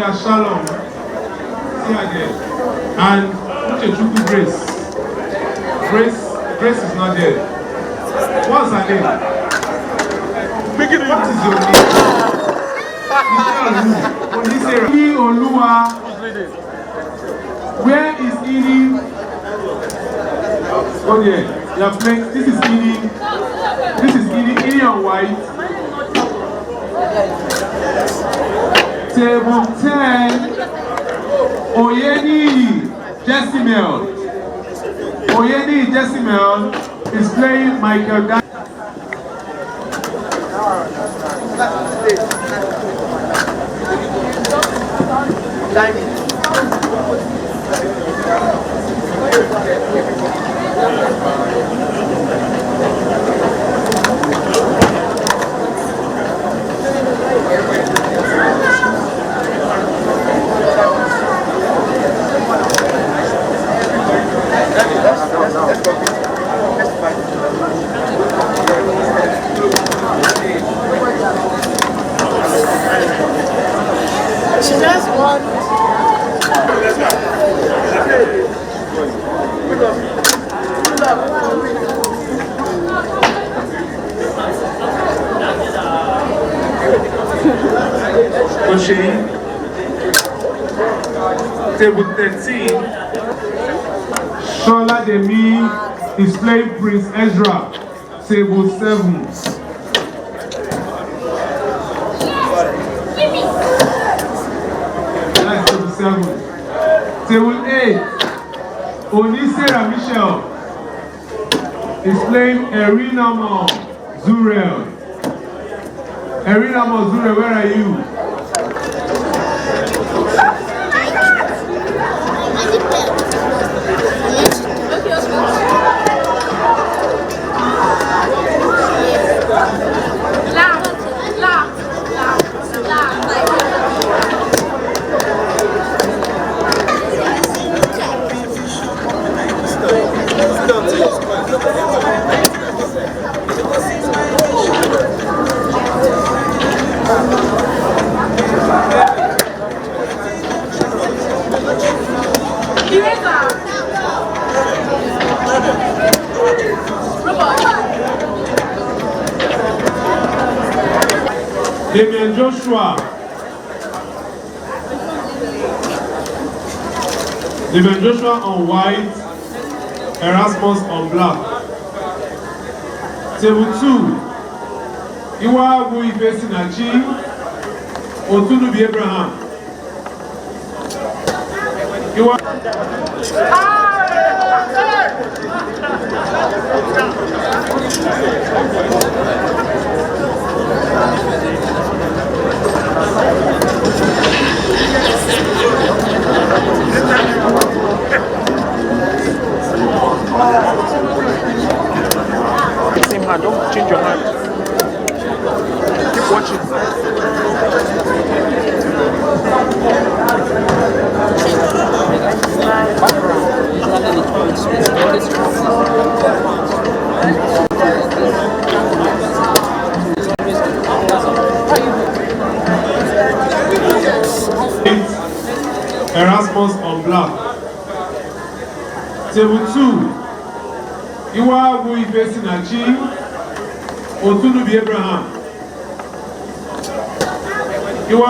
Oya Shalom. See her there. And Uchechuku Grace. Grace is not there. What's her name? What is your name? Ini Oluwa. Where is Ini? Oh yeah, you have played. This is Ini. This is Ini on white. Table 10. Oyeni Jessimal. Oyeni Jessimal is playing Michael Dan. She just won. Oshiri. Table 13. Shola Demi is playing Prince Ezra. Table 7. That's table 7. Table 8. Onisera Michelle is playing Erinamo Zurel. Erinamo Zurel, where are you? Damian Joshua. Damian Joshua on white, Erasmus on black. Table 2. Iwa Abu Ife Sinachi, Otunubi Abraham. Iwa. Same hand, don't change your hand. Keep watching. Erasmus on black. Table 2. Iwa Abu Ife Sinachi, Otunubi Abraham. Iwa.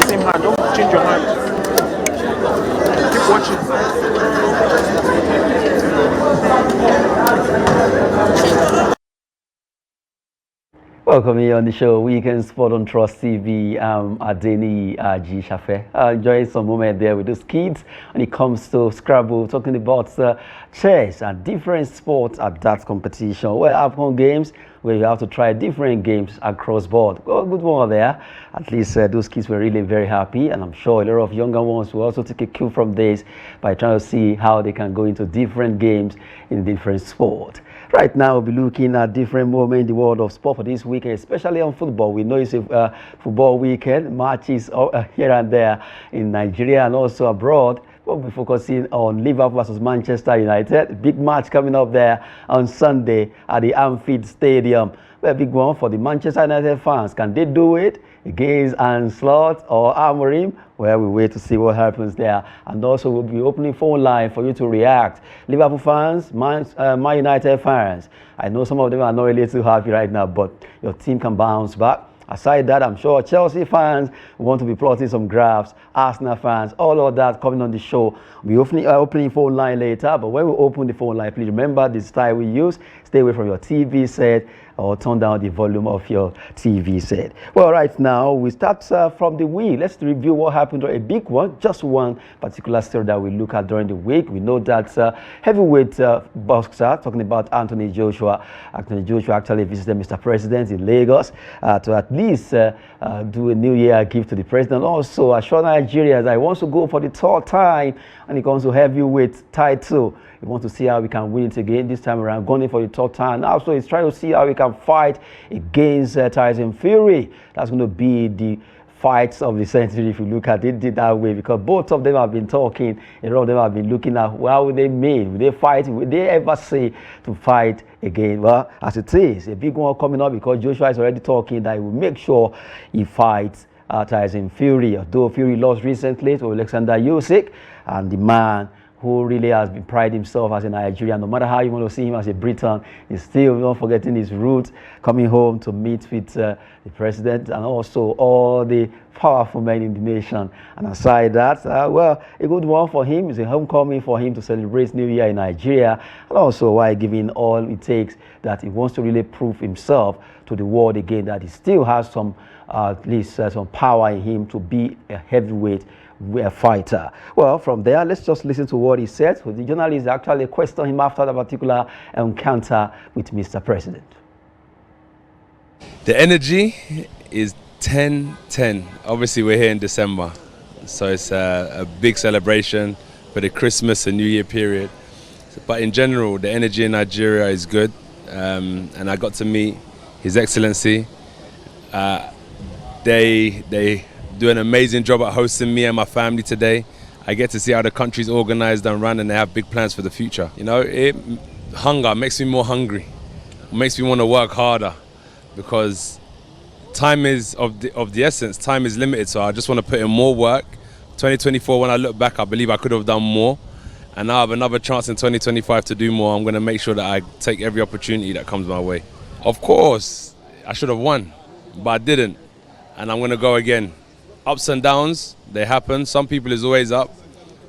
Same hand, don't change your hand. Keep watching. Welcome here on the show, Weekend Sport on Trust TV. Adeni G. Shafe. Enjoying some moment there with those kids when it comes to Scrabble, talking about chess and different sports at that competition. Well, AFCON games where you have to try different games across board. Well, good one there. At least those kids were really very happy, and I'm sure a lot of younger ones will also take a cue from this by trying to see how they can go into different games in different sport. Right now, we'll be looking at different moments in the world of sport for this weekend, especially on football. We know it's a football weekend, matches here and there in Nigeria and also abroad. We'll be focusing on Liverpool versus Manchester United. Big match coming up there on Sunday at the Anfield Stadium. A big one for the Manchester United fans. Can they do it against Anslot or Amorim? Well, we wait to see what happens there. And also, we'll be opening phone line for you to react. Liverpool fans, Man United fans. I know some of them are not really too happy right now, but your team can bounce back. Aside that, I'm sure Chelsea fans want to be plotting some graphs, Arsenal fans, all of that coming on the show. We'll be opening phone line later, but when we open the phone line, please remember the style we use. Stay away from your TV set or turn down the volume of your TV set. Well, right now, we start from the week. Let's review what happened, a big one, just one particular story that we look at during the week. We know that heavyweight boxer, talking about Anthony Joshua actually visited Mr. President in Lagos to at least do a New Year gift to the president. Also, assure Nigerians that he wants to go for the third time when it comes to heavyweight title. He wants to see how we can win it again this time around, going for the third time. Also, he's trying to see how we can fight against Tyson Fury. That's going to be the fights of the century if you look at it that way, because both of them have been talking, a lot of them have been looking at how will they mean, will they fight, will they ever say to fight again? Well, as it is, a big one coming up because Joshua is already talking that he will make sure he fights Tyson Fury. Although Fury lost recently to Alexander Usyk, and the man who really has been pride himself as a Nigerian. No matter how you want to see him as a Briton, he's still not forgetting his roots, coming home to meet with the president and also all the powerful men in the nation. And aside that, well, a good one for him. It's a homecoming for him to celebrate New Year in Nigeria, and also while giving all it takes that he wants to really prove himself to the world again, that he still has some, at least some power in him to be a heavyweight fighter. Well, from there, let's just listen to what he said. So the journalist actually questioned him after the particular encounter with Mr. President. The energy is 10-10. Obviously, we're here in December, so it's a big celebration for the Christmas and New Year period. But in general, the energy in Nigeria is good, and I got to meet His Excellency. They do an amazing job at hosting me and my family today. I get to see how the country's organized and run, and they have big plans for the future. You know, hunger makes me more hungry, makes me want to work harder, because time is of the essence. Time is limited, so I just want to put in more work. 2024, when I look back, I believe I could have done more, and now I have another chance in 2025 to do more. I'm going to make sure that I take every opportunity that comes my way. Of course, I should have won, but I didn't, and I'm going to go again. Ups and downs, they happen. Some people is always up.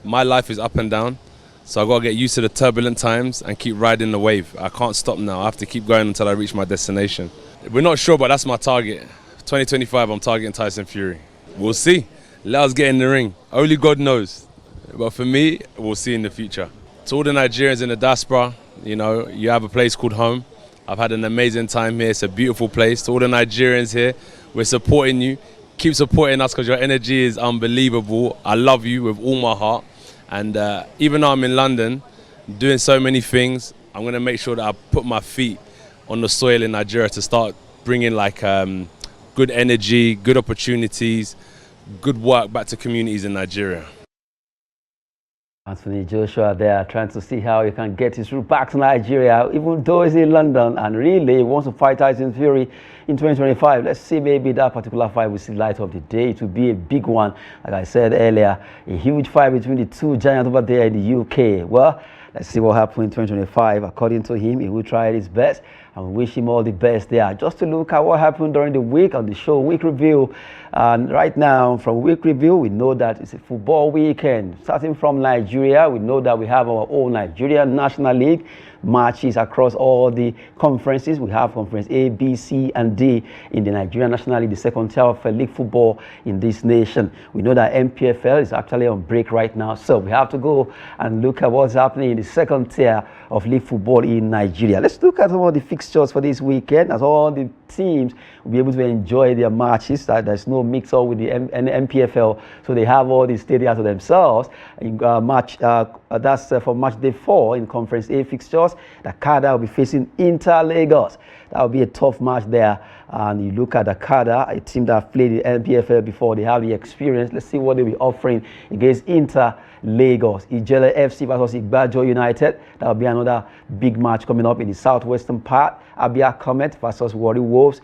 My life is up and down. So I've got to get used to the turbulent times and keep riding the wave. I can't stop now. I have to keep going until I reach my destination. We're not sure, but that's my target. 2025, I'm targeting Tyson Fury. We'll see. Let us get in the ring. Only God knows. But for me, we'll see in the future. To all the Nigerians in the diaspora, you know, you have a place called home. I've had an amazing time here. It's a beautiful place. To all the Nigerians here, we're supporting you. Keep supporting us because your energy is unbelievable. I love you with all my heart. And even though I'm in London, doing so many things, I'm going to make sure that I put my feet on the soil in Nigeria to start bringing like good energy, good opportunities, good work back to communities in Nigeria. Anthony Joshua there trying to see how he can get his route back to Nigeria, even though he's in London and really he wants to fight Tyson Fury in 2025. Let's see, maybe that particular fight will see light of the day. It will be a big one, like I said earlier, a huge fight between the two giants over there in the UK. Well, let's see what happens in 2025. According to him, he will try his best, and we wish him all the best there. Just to look at what happened during the week on the show, Week Review. And right now, from Week Review, we know that it's a football weekend. Starting from Nigeria, we know that we have our own Nigerian National League matches across all the conferences. We have conference A, B, C, and D in the Nigerian National League, the second tier of league football in this nation. We know that MPFL is actually on break right now, so we have to go and look at what's happening in the second tier of league football in Nigeria. Let's look at some of the fixtures for this weekend as all the teams will be able to enjoy their matches. There's no mix-up with the MPFL, so they have all the stadiums to themselves. That's for match day 4 in Conference A fixtures. The Kada will be facing Inter Lagos. That will be a tough match there. And you look at the Kada, a team that have played the NPFL before, they have the experience. Let's see what they'll be offering against Inter Lagos. Ijele FC versus Igbajo United. That will be another big match coming up in the southwestern part. Abia Comet versus Warri Wolves.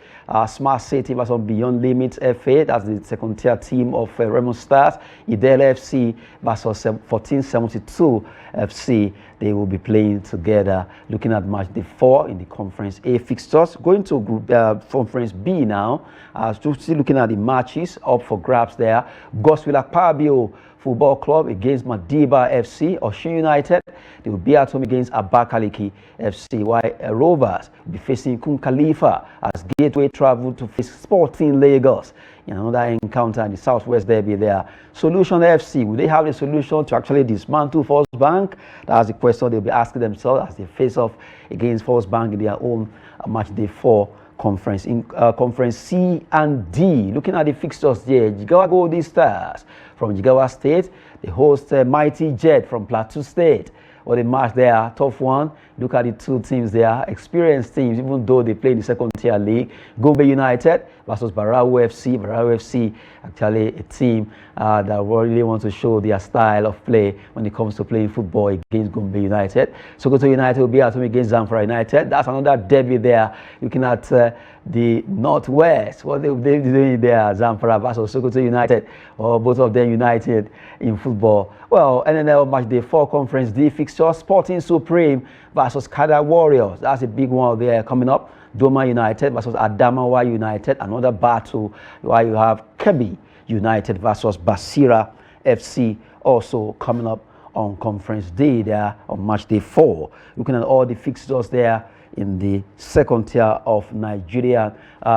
Smart City versus Beyond Limits FA. That's the second tier team of Remo Stars. Idele FC versus 1472 FC. They will be playing together. Looking at match day 4 in the Conference A fixtures. Going to group Conference B now. Still looking at the matches up for grabs there. Gospel Akpabio Football Club against Madiba FC. Osun United, they will be at home against Abakaliki FC. While Rovers will be facing Kun Khalifa as Gateway travel to face Sporting Lagos in another encounter in the Southwest Derby there. Solution FC, will they have a solution to actually dismantle First Bank? That's the question they'll be asking themselves as they face off against First Bank in their own match day 4 conference. In Conference C and D, looking at the fixtures there, Jigawa Golden Stars from Jigawa State, they host Mighty Jet from Plateau State. What a match there, tough one. Look at the two teams there, experienced teams, even though they play in the second tier league. Gombe United versus Barau FC. Barau FC, actually a team that really want to show their style of play when it comes to playing football against Gombe United. Sokoto United will be at home against Zamfara United. That's another derby there. Looking at the Northwest, what they're doing there, Zamfara versus Sokoto United, or both of them united in football. Well, NNL match day 4 Conference D fixture, Sporting Supreme versus Kada Warriors. That's a big one there coming up. Doma United versus Adamawa United, another battle while you have Kebbi United versus Basira FC also coming up on Conference D there on match day 4. Looking at all the fixtures there in the second tier of Nigeria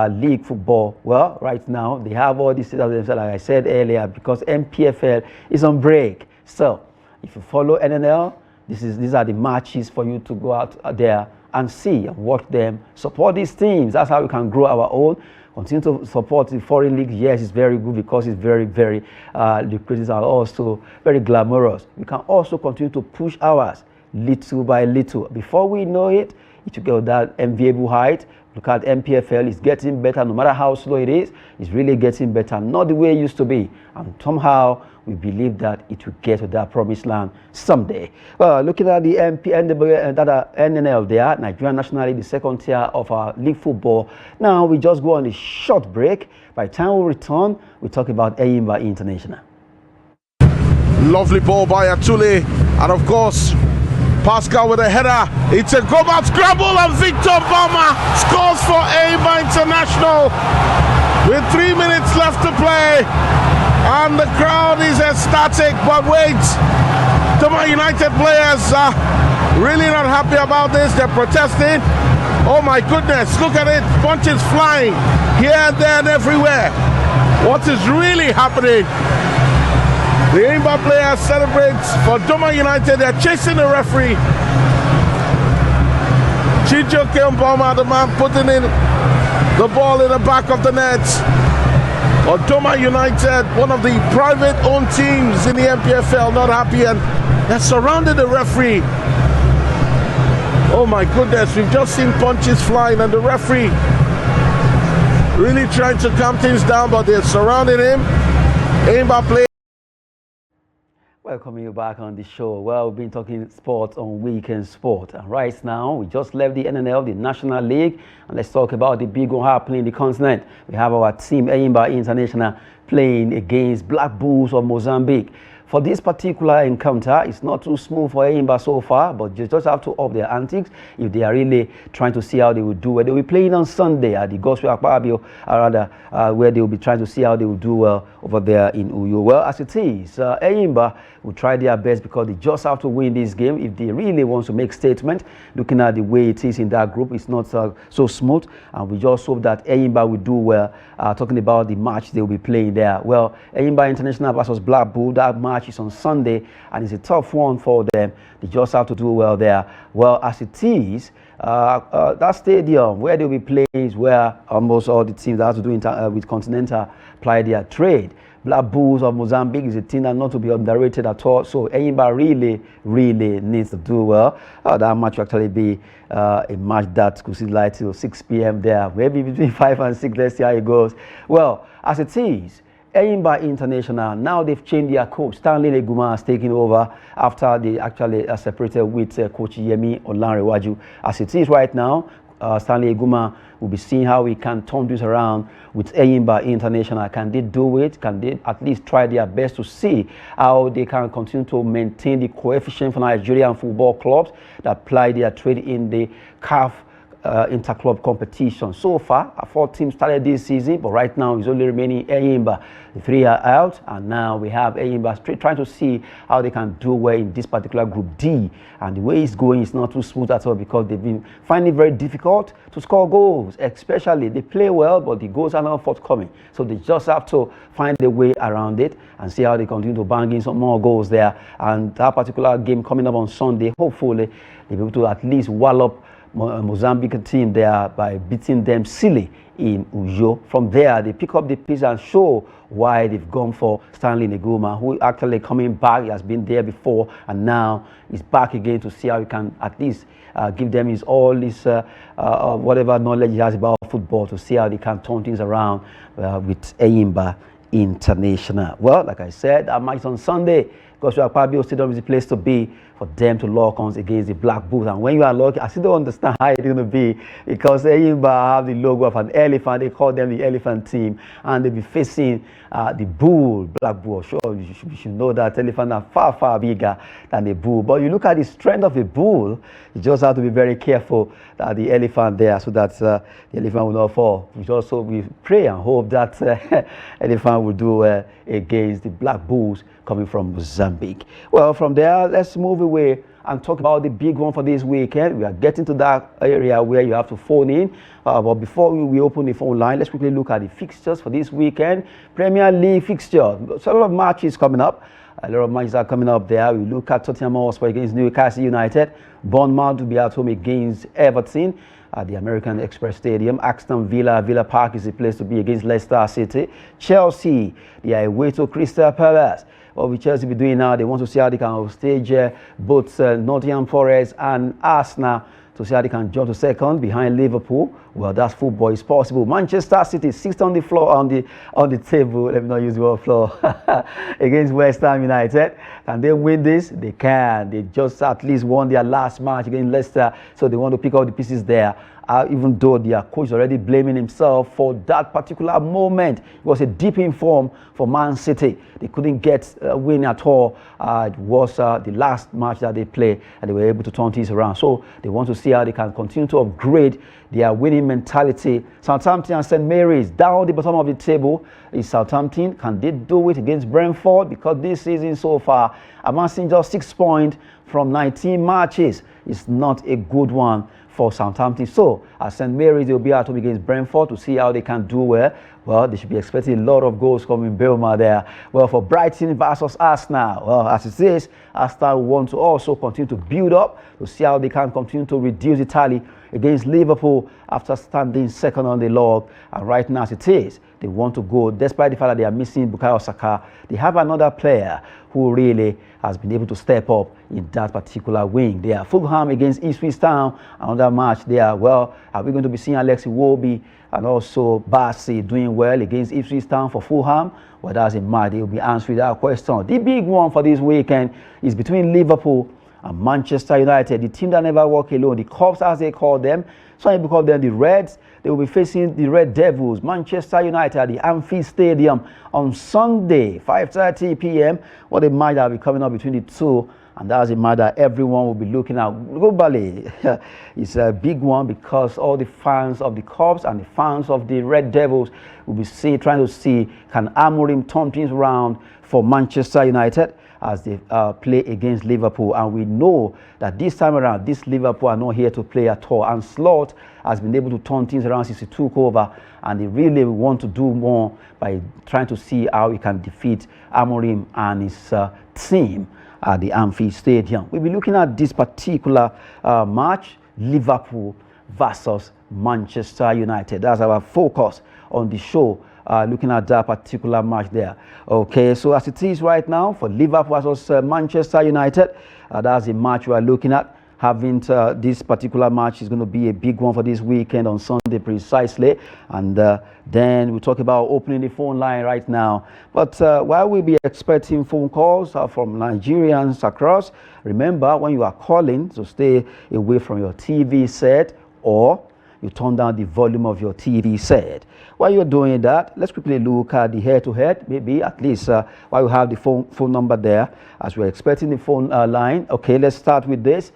League football. Well, right now they have all these themselves, like I said earlier, because MPFL is on break. So if you follow NNL, these are the matches for you to go out there and see and watch them. Support these teams. That's how we can grow our own. Continue to support the foreign league. Yes, it's very good because it's very, very lucrative and also very glamorous. We can also continue to push ours little by little. Before we know it, it will get that enviable height. Look at MPFL, it's getting better no matter how slow it is. It's really getting better, not the way it used to be. And somehow we believe that it will get to that promised land someday. Well, looking at the NNL there, Nigerian National League, the second tier of our league football. Now we just go on a short break. By the time we return, we talk about Eyimba International. Lovely ball by Atule, and of course Pascal with a header. It's a go-back scramble, and Victor Bama scores for Eyimba International with 3 minutes left to play, and the crowd is ecstatic. But wait, Doma United players are really not happy about this. They're protesting. Oh my goodness, look at it, punches flying here and there and everywhere. What is really happening? The Eyimba players celebrate for Doma United. They're chasing the referee. Chijo Kemboma, the man putting in the ball in the back of the net. For Doma United, one of the private-owned teams in the MPFL, not happy, and they're surrounding the referee. Oh my goodness, we've just seen punches flying, and the referee really trying to calm things down, but they're surrounding him. Eyimba players. Welcome you back on the show. Well, we've been talking sports on Weekend Sport. And right now, we just left the NNL, the National League, and let's talk about the big one happening in the continent. We have our team, Eyimba International, playing against Black Bulls of Mozambique. For this particular encounter, it's not too smooth for Eyimba so far, but you just have to up their antics if they are really trying to see how they will do. Where they will be playing on Sunday at the Gospel Akpabio, where they will be trying to see how they will do well over there in Uyo. Well, as it is, Eyimba will try their best because they just have to win this game if they really want to make statement. Looking at the way it is in that group, it's not so smooth, and we just hope that Eyimba will do well. Talking about the match they will be playing there. Well, Eyimba International versus Black Bull, that match match is on Sunday, and it's a tough one for them. They just have to do well there. Well, as it is, that stadium where they'll be playing is where almost all the teams that have to do with Continental ply their trade. Black Bulls of Mozambique is a team that not to be underrated at all. So Enyimba really needs to do well. That match will actually be a match that could see light till 6 p.m. there. Maybe between 5 and 6. Let's see how it goes. Well, as it is, Enyimba International, now they've changed their coach. Stanley Neguma has taken over after they actually separated with Coach Yemi Olanrewaju. As it is right now, Stanley Eguma will be seeing how he can turn this around with Enyimba International. Can they do it? Can they at least try their best to see how they can continue to maintain the coefficient for Nigerian football clubs that ply their trade in the CAF interclub competition? So far, 4 teams started this season, but right now it's only remaining Enyimba. The 3 are out, and now we have Enyimba trying to see how they can do well in this particular Group D. And the way it's going is not too smooth at all, because they've been finding it very difficult to score goals. Especially, they play well, but the goals are not forthcoming. So they just have to find a way around it and see how they continue to bang in some more goals there. And that particular game coming up on Sunday, hopefully they'll be able to at least wallop Mozambique team there by beating them silly in Uyo. From there, they pick up the piece and show why they've gone for Stanley Neguma, who actually coming back. He has been there before, and now he's back again to see how he can at least give them all his whatever knowledge he has about football, to see how they can turn things around with Enyimba International. Well, like I said, that match on Sunday, because Akpabio Stadium is the place to be for them to lock on against the Black Bulls. And when you are lucky, I still don't understand how it's going to be, because Enyimba have the logo of an elephant. They call them the elephant team, and they'll be facing the bull, Black Bull. Sure, you should know that elephants are far, far bigger than the bull. But you look at the strength of the bull, you just have to be very careful that the elephant there, so that the elephant will not fall. We pray and hope that elephant will do against the Black Bulls coming from Mozambique. Well, from there, let's move away and talk about the big one for this weekend. We are getting to that area where you have to phone in. But before we open the phone line, let's quickly look at the fixtures for this weekend. Premier League fixture. So a lot of matches coming up. A lot of matches are coming up there. We look at Tottenham Hotspur against Newcastle United. Bournemouth will be at home against Everton at the American Express Stadium. Aston Villa Park is the place to be against Leicester City. Chelsea, they are away to Crystal Palace. What will Chelsea be doing now? They want to see how they can stage both Nottingham Forest and Arsenal, to see how they can jump to second behind Liverpool. Well, that's football. It's possible. Manchester City sits on the floor on the table. Let me not use the word floor. Against West Ham United. Can they win this? They can. They just at least won their last match against Leicester, so they want to pick up the pieces there. Even though their coach is already blaming himself for that particular moment. It was a deep in form for Man City. They couldn't get a win at all. It was the last match that they played, and they were able to turn things around. So they want to see how they can continue to upgrade their winning mentality. Southampton and St. Mary's down the bottom of the table is Southampton. Can they do it against Brentford? Because this season so far, amassing just 6 points from 19 matches is not a good one for Southampton. So at St. Mary's, they'll be at home against Brentford to see how they can do well. Well, they should be expecting a lot of goals coming Belma there. Well, for Brighton versus Arsenal, well, as it is, Arsenal want to also continue to build up to see how they can continue to reduce the tally against Liverpool after standing second on the log. And right now, as it is, they want to go, despite the fact that they are missing Bukayo Saka. They have another player who really has been able to step up in that particular wing. They are Fulham against Ipswich Town, another match there. Well, are we going to be seeing Alexi Iwobi and also Barsi doing well against Ipswich Town for Fulham? Well, that's a match. They will be answering that question. The big one for this weekend is between Liverpool and Manchester United, the team that never walk alone, the Cubs as they call them. Some people call them the Reds. They will be facing the Red Devils, Manchester United at the Anfield Stadium on Sunday, 5:30 p.m. What a match that will be coming up between the two. And that's a match that everyone will be looking at globally. It's a big one because all the fans of the Cubs and the fans of the Red Devils will be trying to see, can Amorim turn things around for Manchester United? as they play against Liverpool. And we know that this time around, this Liverpool are not here to play at all. And Slot has been able to turn things around since he took over, and they really want to do more by trying to see how he can defeat Amorim and his team at the Anfield Stadium. We'll be looking at this particular match, Liverpool versus Manchester United. That's our focus on the show, looking at that particular match there. Okay, so as it is right now for Liverpool versus Manchester United, that's the match we are looking at. Having this particular match is going to be a big one for this weekend on Sunday precisely, and then we'll talk about opening the phone line right now. But while we'll be expecting phone calls from Nigerians across, remember when you are calling to stay away from your TV set, or you turn down the volume of your TV set. While you're doing that, let's quickly look at the head-to-head, maybe at least while we have the phone number there, as we're expecting the phone line. Okay, let's start with this.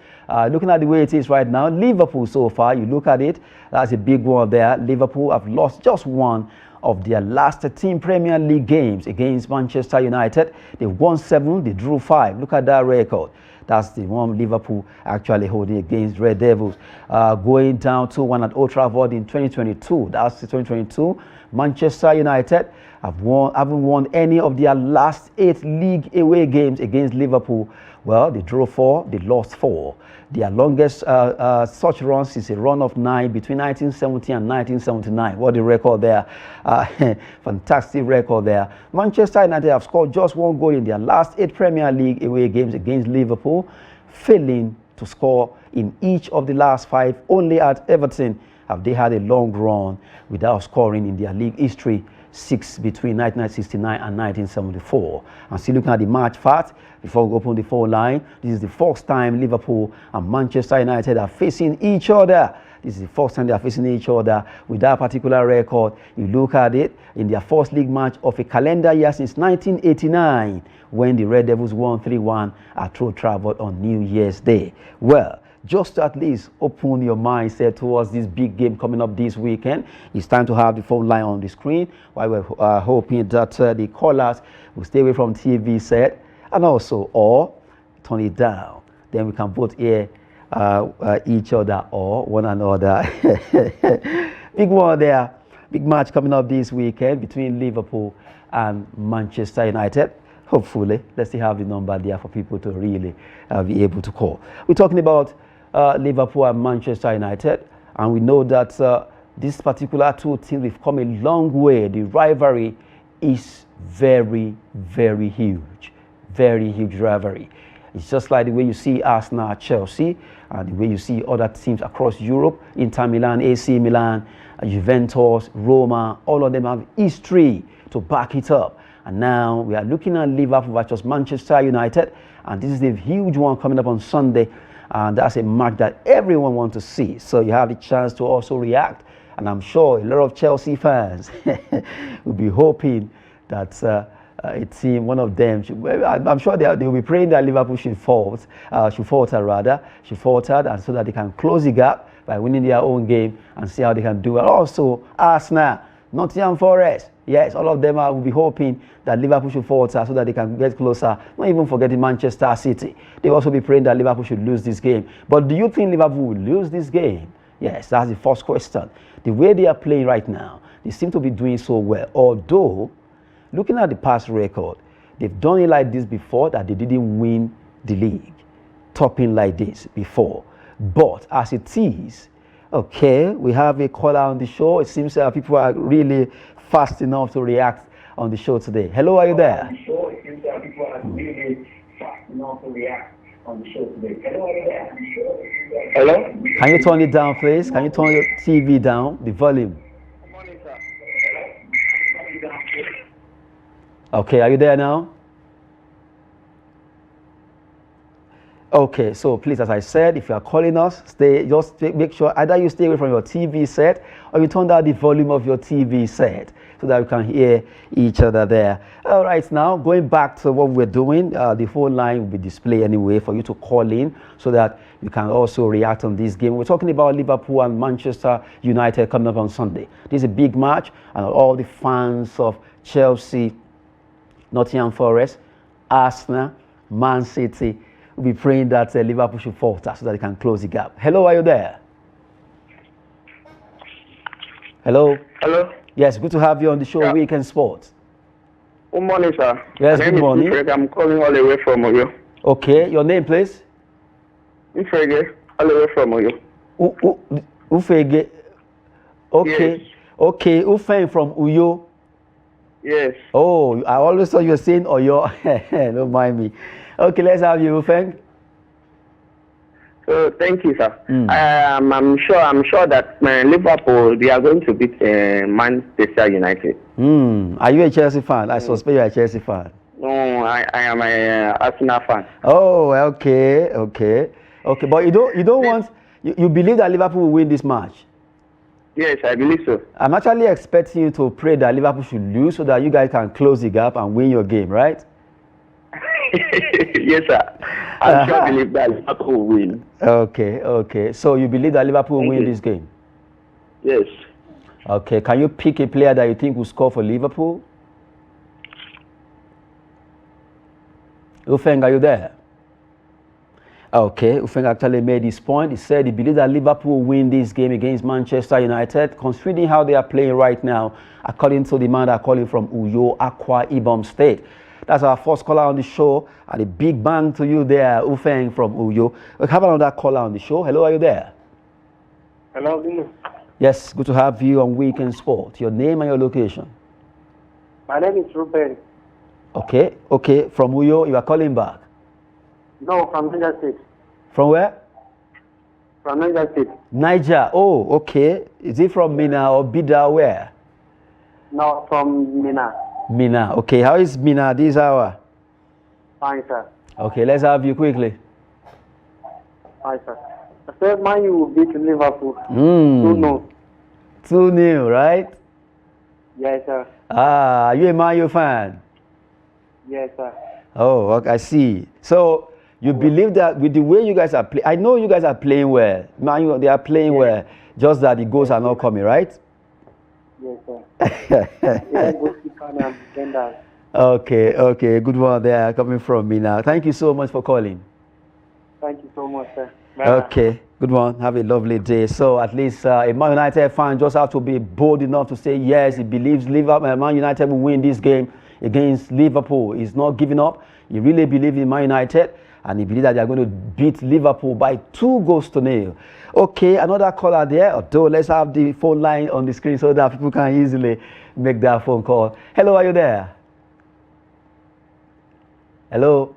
Looking at the way it is right now, Liverpool so far, you look at it, that's a big one there. Liverpool have lost just one of their last 13 Premier League games against Manchester United. They've won 7, they drew 5. Look at that record. That's the one Liverpool actually holding against Red Devils. Going down 2-1 at Old Trafford in 2022. That's 2022. Manchester United haven't won any of their last 8 league away games against Liverpool. Well, they drew 4, they lost 4. Their longest such runs is a run of 9 between 1970 and 1979. What a record there. Fantastic record there. Manchester United have scored just 1 goal in their last 8 Premier League away games against Liverpool, failing to score in each of the last 5. Only at Everton have they had a long run without scoring in their league history, 6 between 1969 and 1974. And still looking at the match fact, before we open the phone line, this is the first time Liverpool and Manchester United are facing each other. This is the first time they are facing each other with that particular record. You look at it in their first league match of a calendar year since 1989, when the Red Devils won 3-1 at Old Trafford on New Year's Day. Well, just to at least open your mindset towards this big game coming up this weekend, it's time to have the phone line on the screen, while we're hoping that the callers will stay away from TV set, and also, or turn it down. Then we can both hear each other or one another. Big one there. Big match coming up this weekend between Liverpool and Manchester United. Hopefully, let's see have the number there for people to really be able to call. We're talking about Liverpool and Manchester United, and we know that this particular two teams have come a long way. The rivalry is very, very huge. Very huge rivalry. It's just like the way you see Arsenal, Chelsea, and the way you see other teams across Europe, Inter Milan, AC Milan, Juventus, Roma, all of them have history to back it up. And now we are looking at Liverpool versus Manchester United, and this is a huge one coming up on Sunday, and that's a match that everyone wants to see. So you have the chance to also react, and I'm sure a lot of Chelsea fans will be hoping that a team, one of them, I'm sure they'll be praying that Liverpool should falter, and so that they can close the gap by winning their own game and see how they can do it. Also, Arsenal, Nottingham Forest, yes, all of them will be hoping that Liverpool should falter so that they can get closer, not even forgetting Manchester City. They'll also be praying that Liverpool should lose this game. But do you think Liverpool will lose this game? Yes, that's the first question. The way they are playing right now, they seem to be doing so well, although looking at the past record, they've done it like this before, that they didn't win the league, topping like this before. But as it is, okay, we have a caller on the show. It seems people are really fast enough to react on the show today. Hello, are you there? Hello? Can you turn it down, please? Can you turn your TV down, the volume? Okay, are you there now? Okay, so please, as I said, if you are calling us, make sure either you stay away from your TV set or you turn down the volume of your TV set so that we can hear each other there. All right, now going back to what we're doing, the phone line will be displayed anyway for you to call in so that you can also react on this game. We're talking about Liverpool and Manchester United coming up on Sunday. This is a big match, and all the fans of Chelsea, Nottingham Forest, Arsenal, Man City. We'll be praying that Liverpool should falter so that they can close the gap. Hello, are you there? Hello? Hello? Yes, good to have you on the show, Yeah. Weekend Sports. Good morning, sir. Yes, My good name morning. is Ifrege. I'm calling all the way from Oyo. Okay, your name, please? Ifrege, all the way from Oyo. Ufege. Okay. Yes. Okay, Ufeng from Uyo. Yes. Oh, I always thought you were saying Oyo. Don't mind me. Okay, let's have you, Ufeng. So thank you, sir. I'm sure that Liverpool, they are going to beat Manchester United. Are you a Chelsea fan? I suspect you're a Chelsea fan. No, I am a Arsenal fan. Oh, okay. But you don't want you believe that Liverpool will win this match. Yes, I believe so. I'm actually expecting you to pray that Liverpool should lose so that you guys can close the gap and win your game, right? Yes, sir. I sure believe that Liverpool will win. Okay. So you believe that Liverpool will win this game? Yes. Okay. Can you pick a player that you think will score for Liverpool? Ufeng, are you there? Okay, Ufeng actually made his point. He said he believes that Liverpool will win this game against Manchester United, considering how they are playing right now, according to the man that calling from Uyo, Akwa Ibom State. That's our first caller on the show, and a big bang to you there, Ufeng from Uyo. We have another caller on the show. Hello, are you there? Hello. Yes, good to have you on Weekend Sport. Your name and your location. My name is Ruben. Okay, from Uyo, you are calling back. No, from Niger State. From where? From Niger State. Niger. Oh, okay. Is it from Mina or Bida? Where? No, from Mina. Mina. Okay, how is Mina this hour? Fine, sir. Okay, let's have you quickly. Fine, sir. I said Man U will beat Liverpool. 2-0. 2-0, right? Yes, sir. Are you a Man U fan? Yes, sir. Oh, okay, I see. So you believe that with the way you guys are playing, I know you guys are playing well. Man U, they are playing well. Just that the goals are not coming, right? Yes, sir. Okay, good one there coming from me now. Thank you so much for calling. Thank you so much, sir. Okay, good one. Have a lovely day. So at least a Man United fan just have to be bold enough to say yes, he believes Liverpool, Man United will win this game against Liverpool. He's not giving up. He really believes in Man United, and he believes that they are going to beat Liverpool by 2-0. Okay, another caller there. Although let's have the phone line on the screen so that people can easily make that phone call. Hello, are you there? Hello.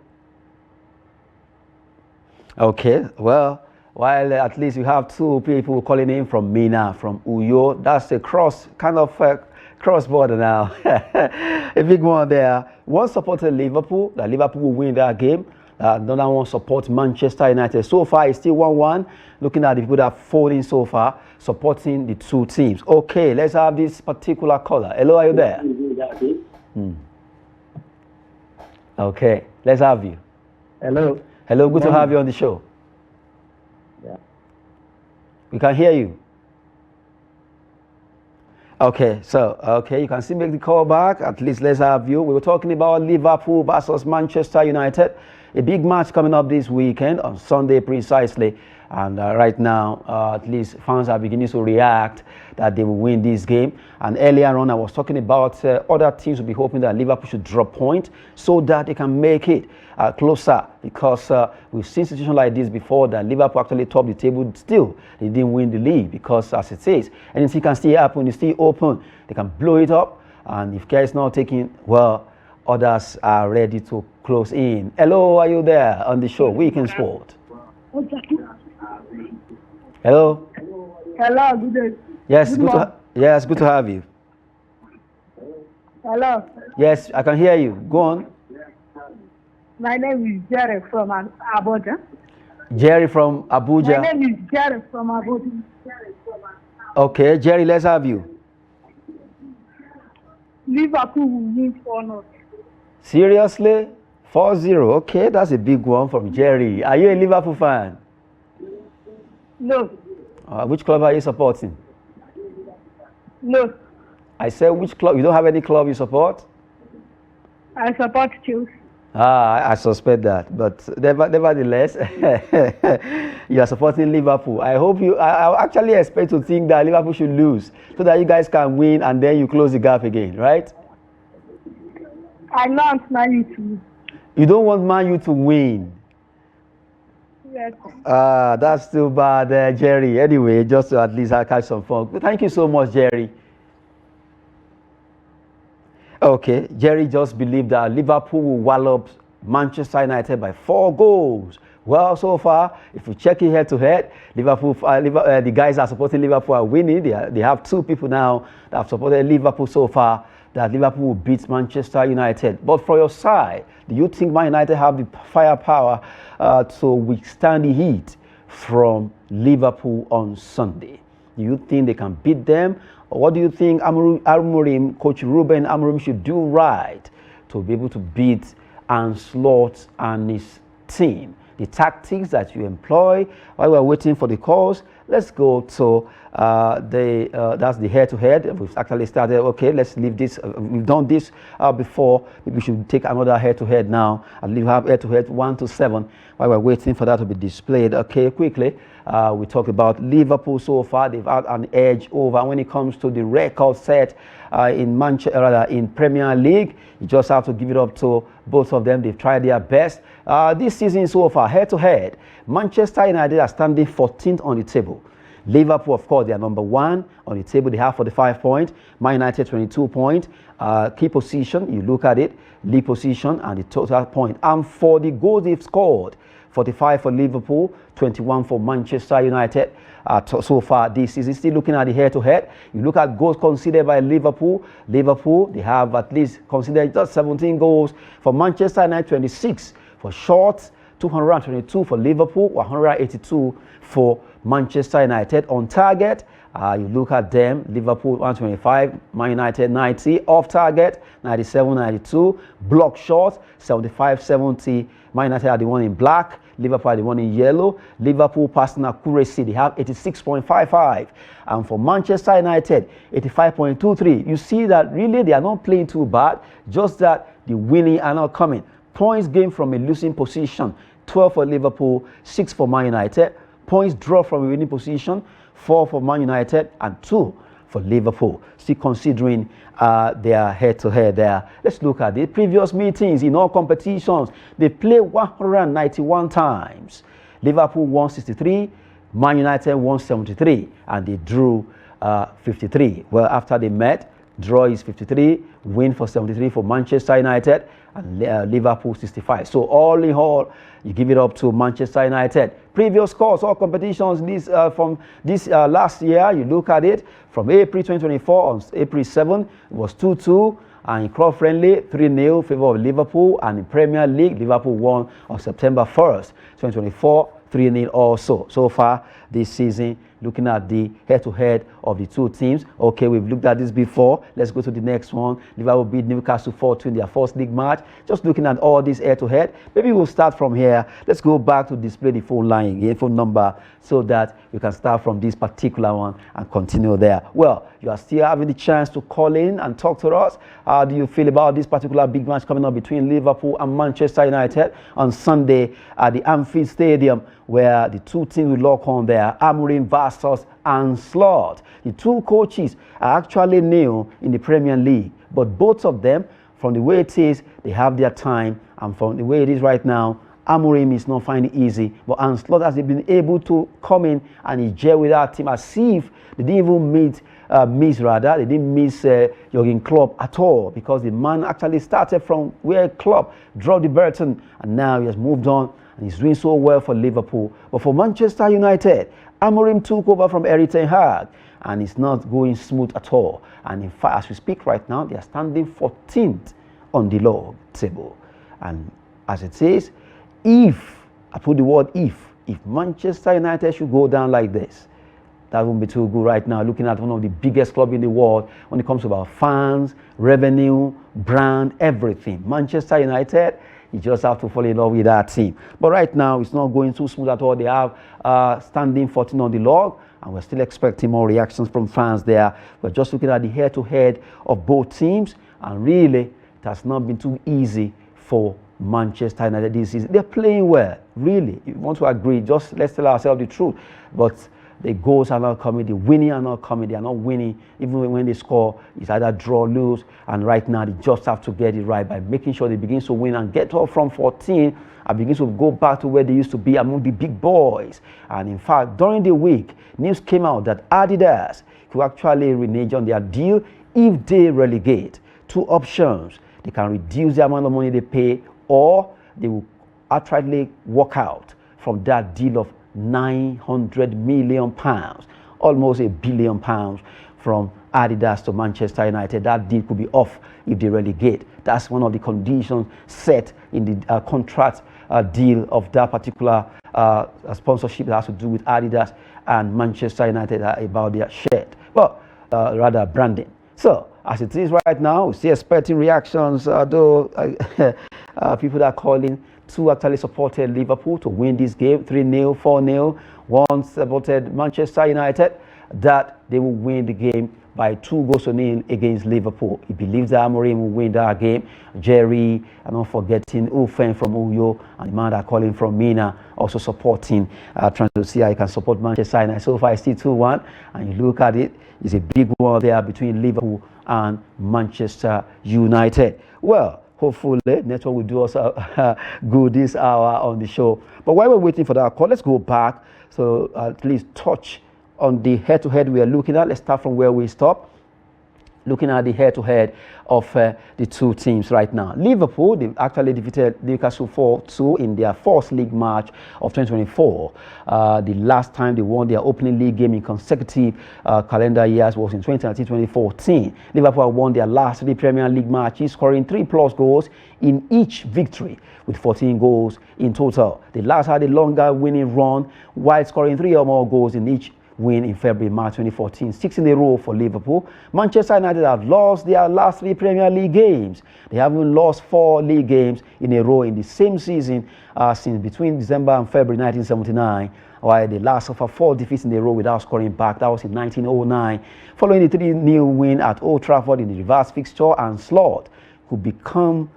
Okay, well, while at least you have two people calling in from Mina, from Uyo, that's a cross border now. A big one there. One supported Liverpool, that Liverpool will win that game. Another one supports Manchester United. So far, it's still 1-1. Looking at the people that are folding so far, supporting the two teams. Okay, let's have this particular caller. Hello, are you there? Okay, let's have you. Hello. Hello, good to have you on the show. Yeah. We can hear you. Okay, you can still make the call back. At least let's have you. We were talking about Liverpool versus Manchester United. A big match coming up this weekend on Sunday precisely. And right now, at least fans are beginning to react that they will win this game. And earlier on, I was talking about other teams will be hoping that Liverpool should drop point so that they can make it closer. Because we've seen situations like this before, that Liverpool actually topped the table. Still, they didn't win the league because, as it says, anything can still happen. It's still open. They can blow it up. And if care is not taken, well, others are ready to close in. Hello, are you there on the show, Weekend Sport? Hello. Hello, good day. Yes, good to have you. Hello. Yes, I can hear you. Go on. My name is Jerry from Abuja. Jerry from Abuja. My name is Jerry from Abuja. Okay, Jerry, let's have you. Liverpool will win 4-0. Seriously? 4-0. Okay, that's a big one from Jerry. Are you a Liverpool fan? No. Which club are you supporting? No. I said which club? You don't have any club you support? I support Chelsea. I suspect that, but nevertheless, you are supporting Liverpool. I actually expect to think that Liverpool should lose so that you guys can win and then you close the gap again, right? I want Man U to lose. You don't want Man U to win. Yes. That's too bad, Jerry. Anyway, just to at least catch some fun. Thank you so much, Jerry. Okay, Jerry just believed that Liverpool will wallop Manchester United by 4 goals. Well, so far, if you check it head to head, the guys that are supporting Liverpool are winning. They have 2 people now that have supported Liverpool so far, that Liverpool will beat Manchester United. But for your side, do you think Man United have the firepower to withstand the heat from Liverpool on Sunday? Do you think they can beat them? Or what do you think Amorim, Coach Ruben Amorim should do right to be able to beat Ancelotti and his team? The tactics that you employ while we're waiting for the calls. Let's go to that's the head-to-head. We've actually started. Okay, let's leave this. We've done this before. Maybe we should take another head-to-head now. And we have head-to-head 1 to 7 while we're waiting for that to be displayed. Okay, quickly. We talked about Liverpool so far. They've had an edge over when it comes to the record set in Premier League. You just have to give it up to both of them. They've tried their best. This season so far, head-to-head, Manchester United are standing 14th on the table. Liverpool, of course, they are number 1 on the table. They have 45 points. Man United, 22 points. Key position, you look at it, league position and the total point. And for the goals they've scored, 45 for Liverpool, 21 for Manchester United. So far this season, still looking at the head-to-head. You look at goals considered by Liverpool. They have at least considered just 17 goals. For Manchester United, 26 for shots, 222 for Liverpool, 182 for Manchester United. On target, you look at them, Liverpool 125, Man United 90, off target 97, 92, block shots 75, 70. Man United are the one in black, Liverpool are the one in yellow. Liverpool passing accuracy, they have 86.55, and for Manchester United 85.23. You see that really they are not playing too bad, just that the winning are not coming. Points gained from a losing position, 12 for Liverpool, 6 for Man United. Points draw from a winning position, 4 for Man United and 2 for Liverpool. Still considering their head-to-head there. Let's look at the previous meetings in all competitions. They played 191 times. Liverpool won 63, Man United won 73, and they drew 53. Well, after they met, draw is 53, win for 73 for Manchester United, and Liverpool 65. So all in all, you give it up to Manchester United. Previous scores, all competitions from this last year, you look at it, from April 2024 on April 7, it was 2-2, and in club friendly, 3-0 favor of Liverpool, and in Premier League, Liverpool won on September 1st, 2024, 3-0 also. So far this season, looking at the head-to-head of the 2 teams. Okay, we've looked at this before. Let's go to the next one. Liverpool beat Newcastle 4-2 in their first league match. Just looking at all this head-to-head. Maybe we'll start from here. Let's go back to display the phone line again, phone number, so that you can start from this particular one and continue there. Well, you are still having the chance to call in and talk to us. How do you feel about this particular big match coming up between Liverpool and Manchester United on Sunday at the Anfield Stadium, where the 2 teams will lock on there, Amorim versus Ancelotti. The 2 coaches are actually new in the Premier League, but both of them, from the way it is, they have their time, and from the way it is right now, Amorim is not finding it easy, but Ancelotti has been able to come in and gel with that team as if they didn't even they didn't miss Jurgen Klopp at all, because the man actually started from where Klopp dropped the baton, and now he has moved on and he's doing so well for Liverpool. But for Manchester United, Amorim took over from Erik ten Hag, and it's not going smooth at all. And in fact, as we speak right now, they are standing 14th on the log table. And as it is, if I put the word if Manchester United should go down like this, that won't be too good right now, looking at one of the biggest clubs in the world when it comes to about fans, revenue, brand, everything. Manchester United, you just have to fall in love with that team. But right now, it's not going too smooth at all. They have standing 14 on the log, and we're still expecting more reactions from fans there. We're just looking at the head-to-head of both teams, and really, it has not been too easy for Manchester United this season. They're playing well, really. If you want to agree, just let's tell ourselves the truth. But the goals are not coming, the winning are not coming, they are not winning. Even when they score, it's either draw, lose, and right now they just have to get it right by making sure they begin to win and get up from 14 and begin to go back to where they used to be among the big boys. And in fact, during the week, news came out that Adidas could actually renege on their deal if they relegate. Two options: they can reduce the amount of money they pay, or they will outrightly walk out from that deal of £900 million, almost £1 billion from Adidas to Manchester United. That deal could be off if they relegate. That's one of the conditions set in the contract deal of that particular sponsorship that has to do with Adidas and Manchester United about their shirt, but rather branding. So as it is right now, we're still expecting reactions, though people that are calling to actually supported Liverpool to win this game 3-0, 4-0. One supported Manchester United that they will win the game by 2-0 against Liverpool. He believes that Amorim will win that game. Jerry, and not forgetting Ufen from Uyo, and the man that calling from Mina, also supporting, trying to see how he can support Manchester United. So far, it's still 2-1, and you look at it, it's a big one there between Liverpool and Manchester United. Well, hopefully, network will do us good this hour on the show. But while we're waiting for that call, let's go back. So at least touch on the head-to-head we are looking at. Let's start from where we stopped. Looking at the head-to-head of the two teams right now. Liverpool, they actually defeated Newcastle 4-2 in their first league match of 2024. The last time they won their opening league game in consecutive calendar years was in 2013-2014. Liverpool won their last 3 Premier League matches, scoring 3+ goals in each victory, with 14 goals in total. They last had a longer winning run while scoring 3 or more goals in each win in February, March 2014, 6 in a row for Liverpool. Manchester United have lost their last 3 Premier League games. They haven't lost 4 league games in a row in the same season since between December and February 1979, while they last suffered 4 defeats in a row without scoring back. That was in 1909. Following the 3-0 win at Old Trafford in the reverse fixture, and Slot could become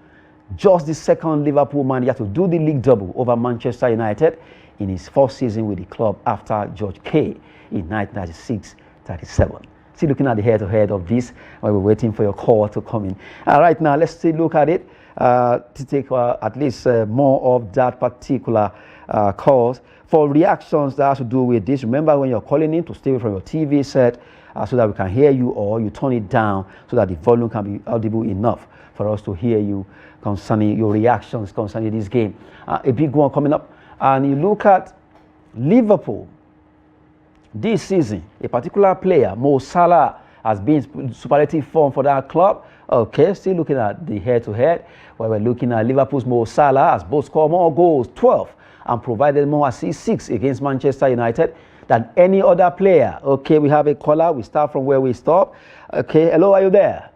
just the second Liverpool manager to do the league double over Manchester United in his first season with the club after George Kay in 1936-37. Still looking at the head-to-head of this while we're waiting for your call to come in. Right now, let's still look at it to take at least more of that particular calls. For reactions that has to do with this, remember when you're calling in to stay away from your TV set so that we can hear you, or you turn it down so that the volume can be audible enough for us to hear you concerning your reactions concerning this game. A big one coming up, and you look at Liverpool. This season, a particular player, Mo Salah, has been in superlative form for that club. Okay, still looking at the head-to-head, where we're looking at Liverpool's Mo Salah has both scored more goals, 12, and provided more assists, 6 against Manchester United than any other player. Okay, we have a caller. We start from where we stop. Okay, hello, are you there?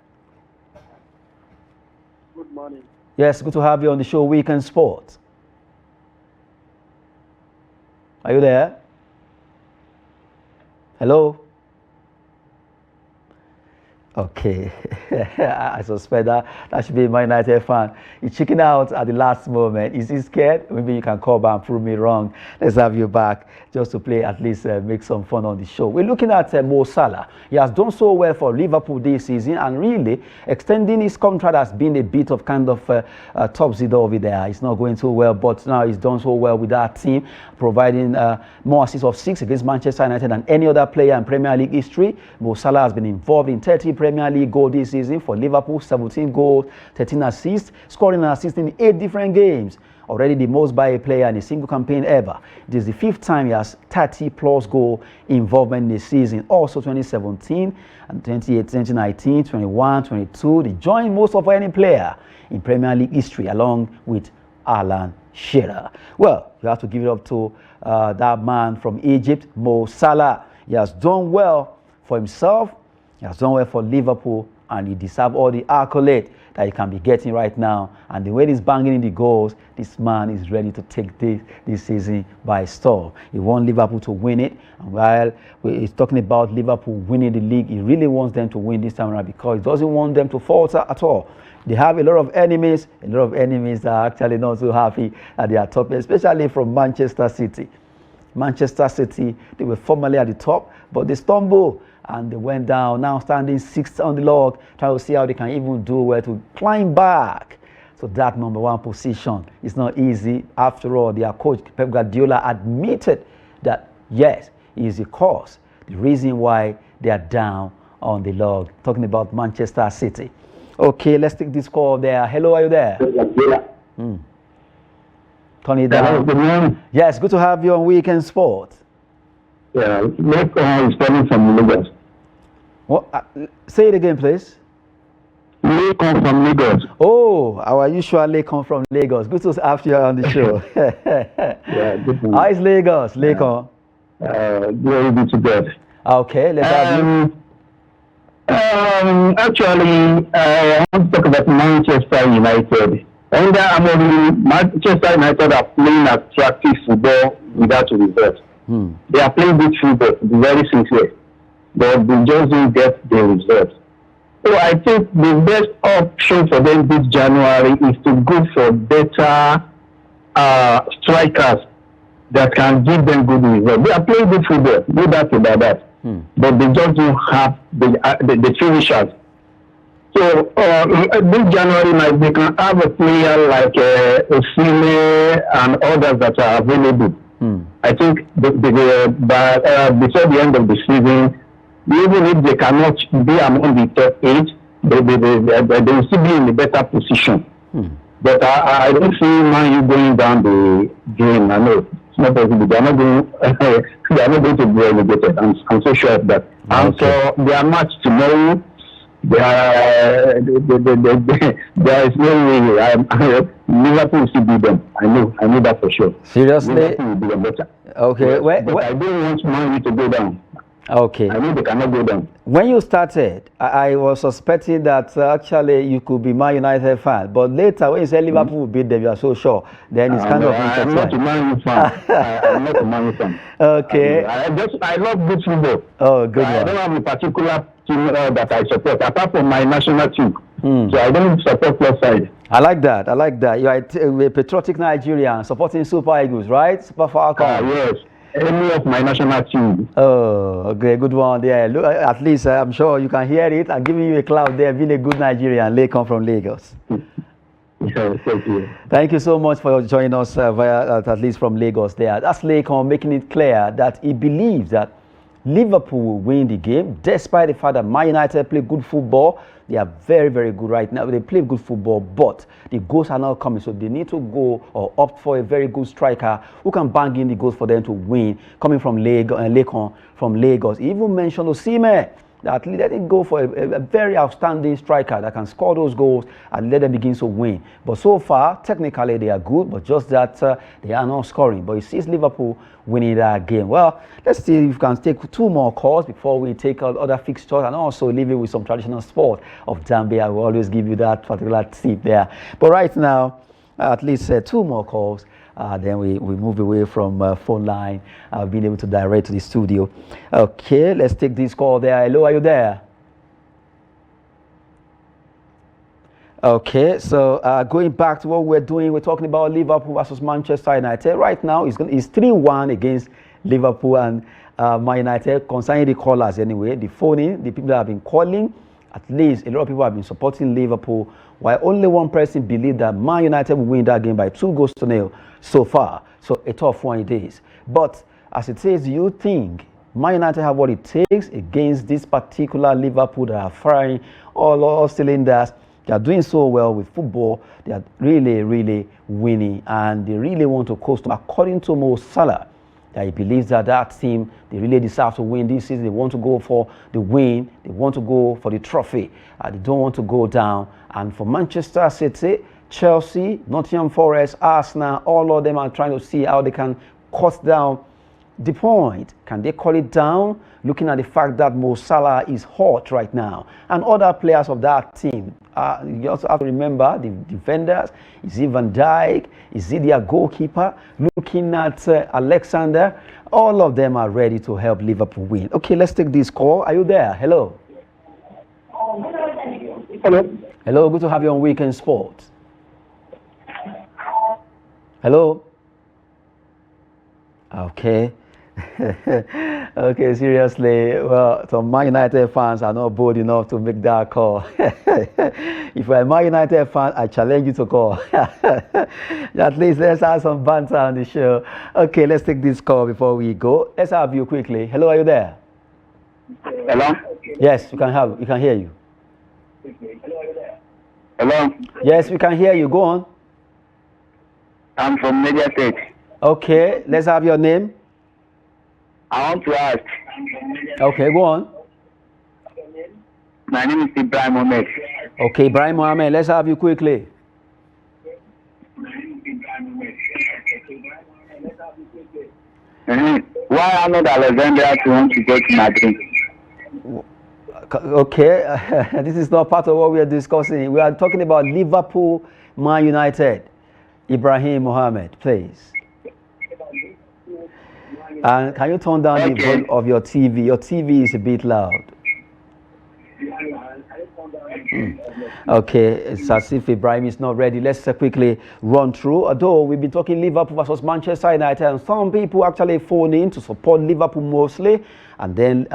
Good morning. Yes, good to have you on the show, Weekend Sports. Are you there? Hello? Okay, I suspect that should be my United fan. He's checking out at the last moment. Is he scared? Maybe you can call back and prove me wrong. Let's have you back just to play, at least make some fun on the show. We're looking at Mo Salah. He has done so well for Liverpool this season, and really extending his contract has been a bit of kind of topsy over there. It's not going so well, but now he's done so well with that team, providing more assists of 6 against Manchester United than any other player in Premier League history. Mo Salah has been involved in 30 Premier League goals this season for Liverpool, 17 goals, 13 assists, scoring and assisting in 8 different games. Already the most by a player in a single campaign ever. It is the 5th time he has 30+ goal involvement in the season. Also 2017 and 2018, 2019, 21, 22. They joined most of any player in Premier League history, along with Alan Shearer. Well, you have to give it up to that man from Egypt, Mo Salah. He has done well for himself. He has done well for Liverpool, and he deserves all the accolade that he can be getting right now. And the way he's banging in the goals, this man is ready to take this season by storm. He wants Liverpool to win it. And while he's talking about Liverpool winning the league, he really wants them to win this time around because he doesn't want them to falter at all. They have a lot of enemies that are actually not so happy at their top, especially from Manchester City. Manchester City, they were formerly at the top, but they stumbled and they went down, now standing 6th on the log, trying to see how they can even do well to climb back. So that number 1 position is not easy. After all, their coach, Pep Guardiola, admitted that, yes, he is the cause, the reason why they are down on the log. Talking about Manchester City. Okay, let's take this call there. Hello, are you there? Turn it down. Good morning. Yes, good to have you on Weekend Sport. Yeah, Lekon is calling from Lagos. What? Say it again, please. Lekon from Lagos. Oh, our usual Lekon from Lagos. Good to have you on the show. Yeah, good morning. How is Lagos, Lekon? Glory be to God. Okay, let's have you. Actually, I want to talk about Manchester United. Under Amorim, Manchester United are playing attractive football without a result. They are playing good football, to be very sincere, but they just don't get the result. So I think the best option for them this January is to go for better strikers that can give them good results. They are playing good football, no doubt about that, but they just don't have the finishers. So this January, they can have a player like Osimhen and others that are available. I think before the end of the season, even if they cannot be among the top 8, they will still be in a better position. But I don't see Man U going down the drain. I know it's not possible. They are not going to be relegated. I'm so sure of that. And so their match tomorrow, there is no way Liverpool will still beat them. I know that for sure. Seriously? Liverpool will be them better. Okay. But I don't want Man U to go down. Okay. I know they cannot go down. When you started, I was suspecting that actually you could be Man United fan, but later when you said Liverpool will beat them, you are so sure. Then it's kind of interesting. I'm not a Man U fan. I'm not a Man U fan. Okay. I love good football. Oh, good I one. don't have a particular team that I support, apart from my national team. So I don't support plus side. I like that. You are a patriotic Nigerian supporting Super Eagles, right? Super Falcons. Yes. Any of my national team. Oh, okay, good one there. Look, at least I'm sure you can hear it. I'm giving you a cloud there, being a good Nigerian. Lekon from Lagos. Yeah, thank you. Thank you so much for joining us via at least from Lagos there. That's Lekon making it clear that he believes that Liverpool will win the game, despite the fact that Man United play good football. They are very, very good right now. They play good football, but the goals are not coming. So they need to go or opt for a very good striker who can bang in the goals for them to win. Coming from Lekon from Lagos. He even mentioned Osimhen. That let it go for a very outstanding striker that can score those goals and let them begin to win. But so far, technically they are good, but just that they are not scoring. But he sees Liverpool winning that game. Well, let's see if we can take 2 more calls before we take out other fixtures and also leave it with some traditional sport of Zambia. I will always give you that particular tip there. But right now, at least 2 more calls. Then we move away from phone line, being able to direct to the studio. Okay, let's take this call there. Hello, are you there? Okay, so going back to what we're doing, we're talking about Liverpool versus Manchester United. Right now, it's 3-1 against Liverpool and Man United. Concerning the callers anyway, the phoning, the people that have been calling, at least a lot of people have been supporting Liverpool, while only one person believed that Man United will win that game by 2-0 so far. So a tough one it is. But as it is, do you think Man United have what it takes against this particular Liverpool that are firing all cylinders? They are doing so well with football. They are really, really winning, and they really want to coast. According to Mo Salah, that he believes that team, they really deserve to win this season. They want to go for the win. They want to go for the trophy. They don't want to go down. And for Manchester City, Chelsea, Nottingham Forest, Arsenal, all of them are trying to see how they can cut down the point? Can they call it down? Looking at the fact that Mo Salah is hot right now, and other players of that team. You also have to remember the defenders. Is it Van Dijk? Is it their goalkeeper? Looking at Alexander, all of them are ready to help Liverpool win. Okay, let's take this call. Are you there? Hello. Hello. Hello. Good to have you on Weekend Sports. Hello. Okay. Okay, seriously. Well, some Man United fans are not bold enough to make that call. If you're a Man United fan, I challenge you to call. At least let's have some banter on the show. Okay, let's take this call before we go. Let's have you quickly. Hello, are you there? Hello. Yes, we can hear you. Hello. Yes, we can hear you. Go on. I'm from Media State. Okay, let's have your name. I want to ask. Okay, go on. My name is Ibrahim Mohammed. Okay, Ibrahim Mohammed, let's have you quickly. Why Arnold Alexander want to go to Madrid? Okay, this is not part of what we are discussing. We are talking about Liverpool, Man United. Ibrahim Mohammed, please. And can you turn down the volume of your TV? Your TV is a bit loud. Okay, it's as if Ibrahim is not ready. Let's quickly run through. Although we've been talking Liverpool versus Manchester United, and some people actually phone in to support Liverpool mostly, and then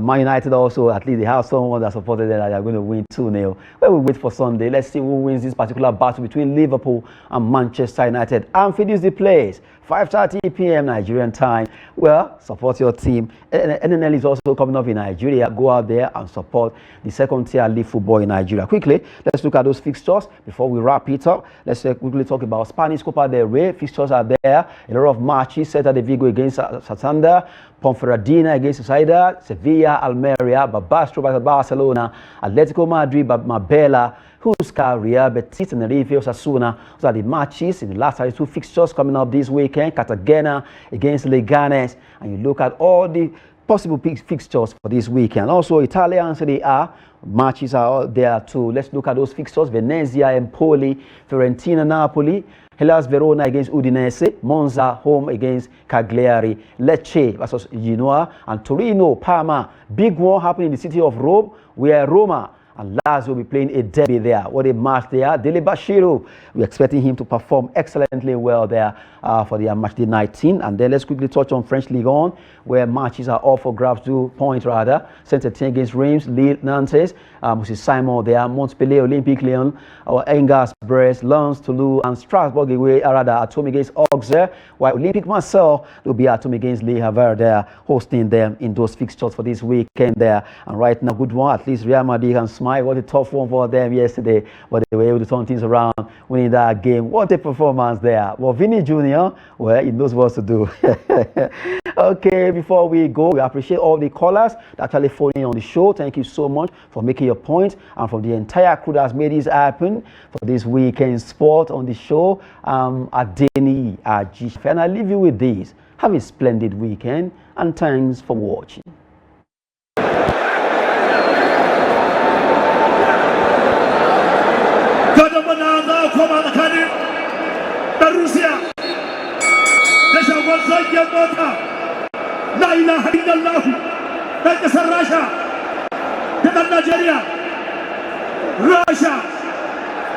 Man United also, at least they have someone that supported them that they are going to win 2-0. Well, we wait for Sunday. Let's see who wins this particular battle between Liverpool and Manchester United. Anfield is the place. 5:30 p.m. Nigerian time. Well, support your team. NNL is also coming up in Nigeria. Go out there and support the second-tier league football in Nigeria. Quickly, let's look at those fixtures before we wrap it up. Let's quickly talk about Spanish Copa del Rey. Fixtures are there. A lot of matches. Celta de Vigo against Santander. Ponferradina against Sociedad. Sevilla, Almeria. Barbastro, Barcelona. Atletico Madrid, Marbella. Huesca, Real Betis, Tenerife, Osasuna. Those are the matches in the last 32 fixtures coming up this weekend. Cartagena against Leganes. And you look at all the possible fixtures for this weekend. Also, Italia and Serie A matches are there too. Let's look at those fixtures. Venezia, Empoli, Fiorentina, Napoli. Hellas Verona against Udinese, Monza home against Cagliari, Lecce versus Genoa, and Torino, Parma. Big one happening in the city of Rome, where Roma and Lazio will be playing a derby there. What a match there. Dele Bashiru, we're expecting him to perform excellently well there for the match day 19. And then let's quickly touch on French Ligue 1, where matches are all for grabs, 2 points rather. Saint-Etienne against Reims, Lille, Nantes, Moses Simon there, Montpellier, Olympique Lyon, Angers, Brest, Lens, Toulouse, and Strasbourg away, Atom against Auxerre, while Olympique Marseille will be Atom against Le Havre there, hosting them in those fixtures for this weekend there. And right now, good one, at least Real Madrid can smile. What a tough one for them yesterday, but they were able to turn things around, winning that game. What a performance there. Well, Vinny Jr., well, he knows what to do. Okay, before we go, we appreciate all the callers that actually phoning on the show. Thank you so much for making your point, and from the entire crew that's made this happen for this weekend sport on the show. Adeni Aji, and I leave you with this. Have a splendid weekend, and thanks for watching. Koma tsakanin ɗan Rusiya da shagon zagiyar mota la ilaha illallah ɗan ƙasar Rasha da ɗan Najeriya. Rasha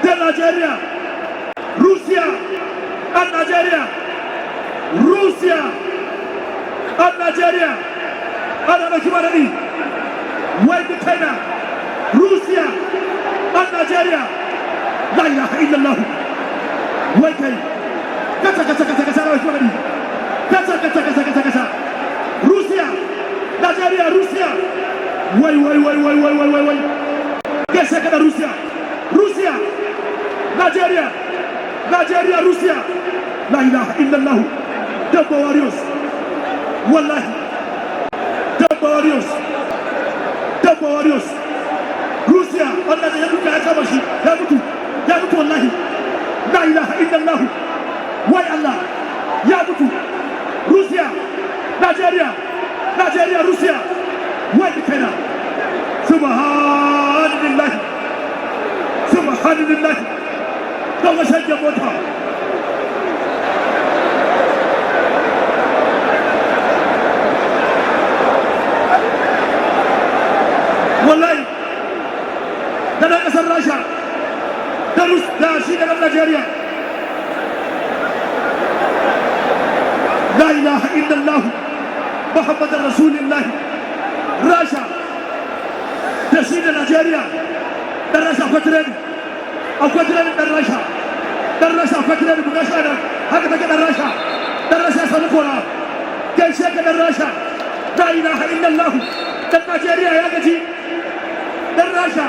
da Najeriya. Rusiya ɗan Najeriya. Rusiya ɗan Najeriya. Ana ɗauki madadi. Wai da kaina. Rusiya ɗan Najeriya. La ilaha illallah. Waikai. Kata kata kata kata na wajibani. Kata kata kata kata kata. Rusia, Nigeria, Rusia. Wai. Kesa kada Rusia. Rusia, Nigeria, Rusia. La ilaha illallah. Dabba Warriors. Wallahi. Dabba Warriors. Rusia, Allah ya duka ya kama shi. Ya mutu wallahi. La ilaha illallah. Wai Allah. Ya mutu. Rusia, Nigeria, Russia, wait kenan. Subhanallah. Kama shage mota. Wallahi, da kasar Rasha, da shi da Nigeria. La ilaha illallah Muhammadur Rasulullah. Rasha da shi da Nigeria. Dan Rasha fatreni. Akwai dan Rasha. Dan Rasha fatreni buga shi da haka take dan Rasha. Dan Rasha sanu kora. Kai shi ga dan Rasha. La ilaha illallah. Dan Nigeria ya gaji. Dan Rasha